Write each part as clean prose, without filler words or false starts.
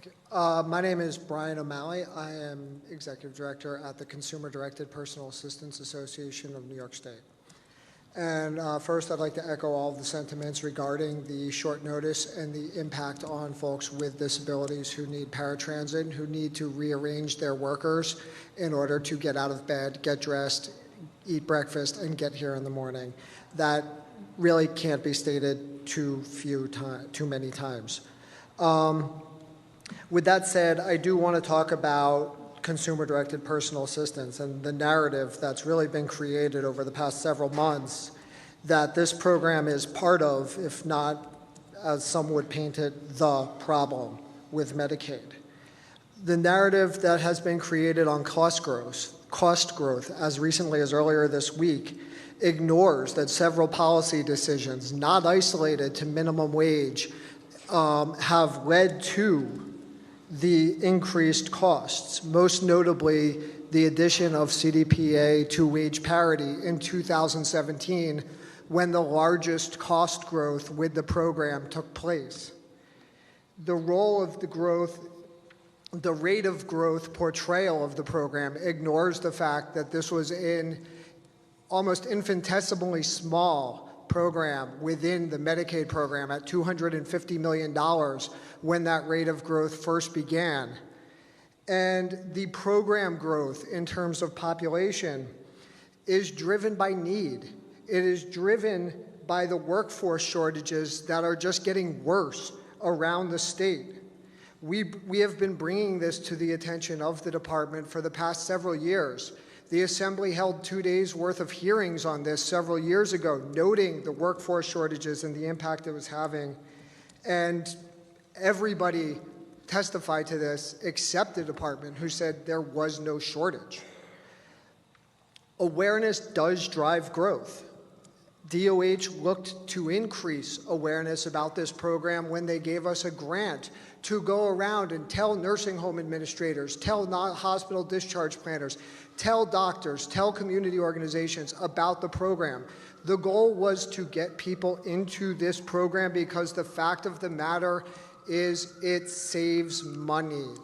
Thank you. My name is Bryan O'Malley. I am Executive Director at the Consumer Directed Personal Assistance Association of New York State. And first, I'd like to echo all of the sentiments regarding the short notice and the impact on folks with disabilities who need paratransit, who need to rearrange their workers in order to get out of bed, get dressed, eat breakfast, and get here in the morning. That really can't be stated too many times. With that said, I do want to talk about consumer-directed personal assistance and the narrative that's really been created over the past several months that this program is part of, if not, as some would paint it, the problem with Medicaid. The narrative that has been created on cost growth as recently as earlier this week ignores that several policy decisions, not isolated to minimum wage, have led to the increased costs, most notably the addition of CDPA to wage parity in 2017 when the largest cost growth with the program took place. The role of the growth, the rate of growth portrayal of the program ignores the fact that this was an almost infinitesimally small program within the Medicaid program at $250 million when that rate of growth first began. And the program growth in terms of population is driven by need. It is driven by the workforce shortages that are just getting worse around the state. We have been bringing this to the attention of the department for the past several years. The Assembly held 2 days worth of hearings on this several years ago, noting the workforce shortages and the impact it was having. And everybody testified to this except the department, who said there was no shortage. Awareness does drive growth. DOH looked to increase awareness about this program when they gave us a grant to go around and tell nursing home administrators, tell hospital discharge planners, tell doctors, tell community organizations about the program. The goal was to get people into this program because the fact of the matter is it saves money.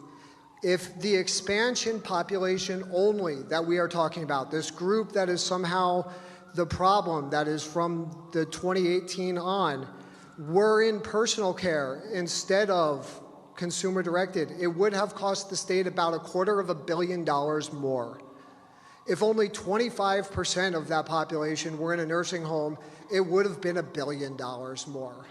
If the expansion population only that we are talking about, this group that is somehow the problem that is from the 2018 on, were in personal care instead of consumer directed, it would have cost the state about $250 million more. If only 25% of that population were in a nursing home, it would have been $1 billion more.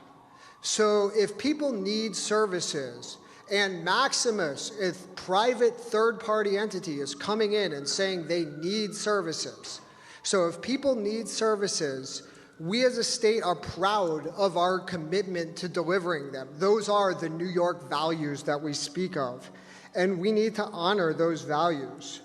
So if people need services, and Maximus, a private third-party entity, is coming in and saying they need services, so if people need services, we as a state are proud of our commitment to delivering them. Those are the New York values that we speak of, and we need to honor those values.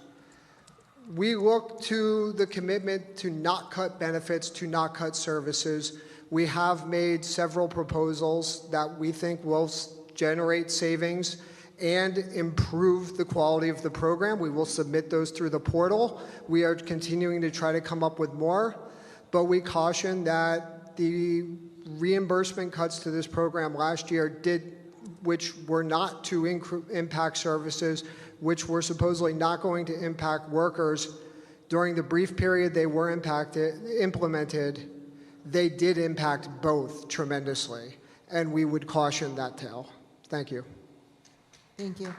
We look to the commitment to not cut benefits, to not cut services. We have made several proposals that we think will generate savings and improve the quality of the program. We will submit those through the portal. We are continuing to try to come up with more, but we caution that the reimbursement cuts to this program last year which were not to impact services, which were supposedly not going to impact workers, during the brief period they were implemented, they did impact both tremendously, and we would caution that tale. Thank you. Thank you.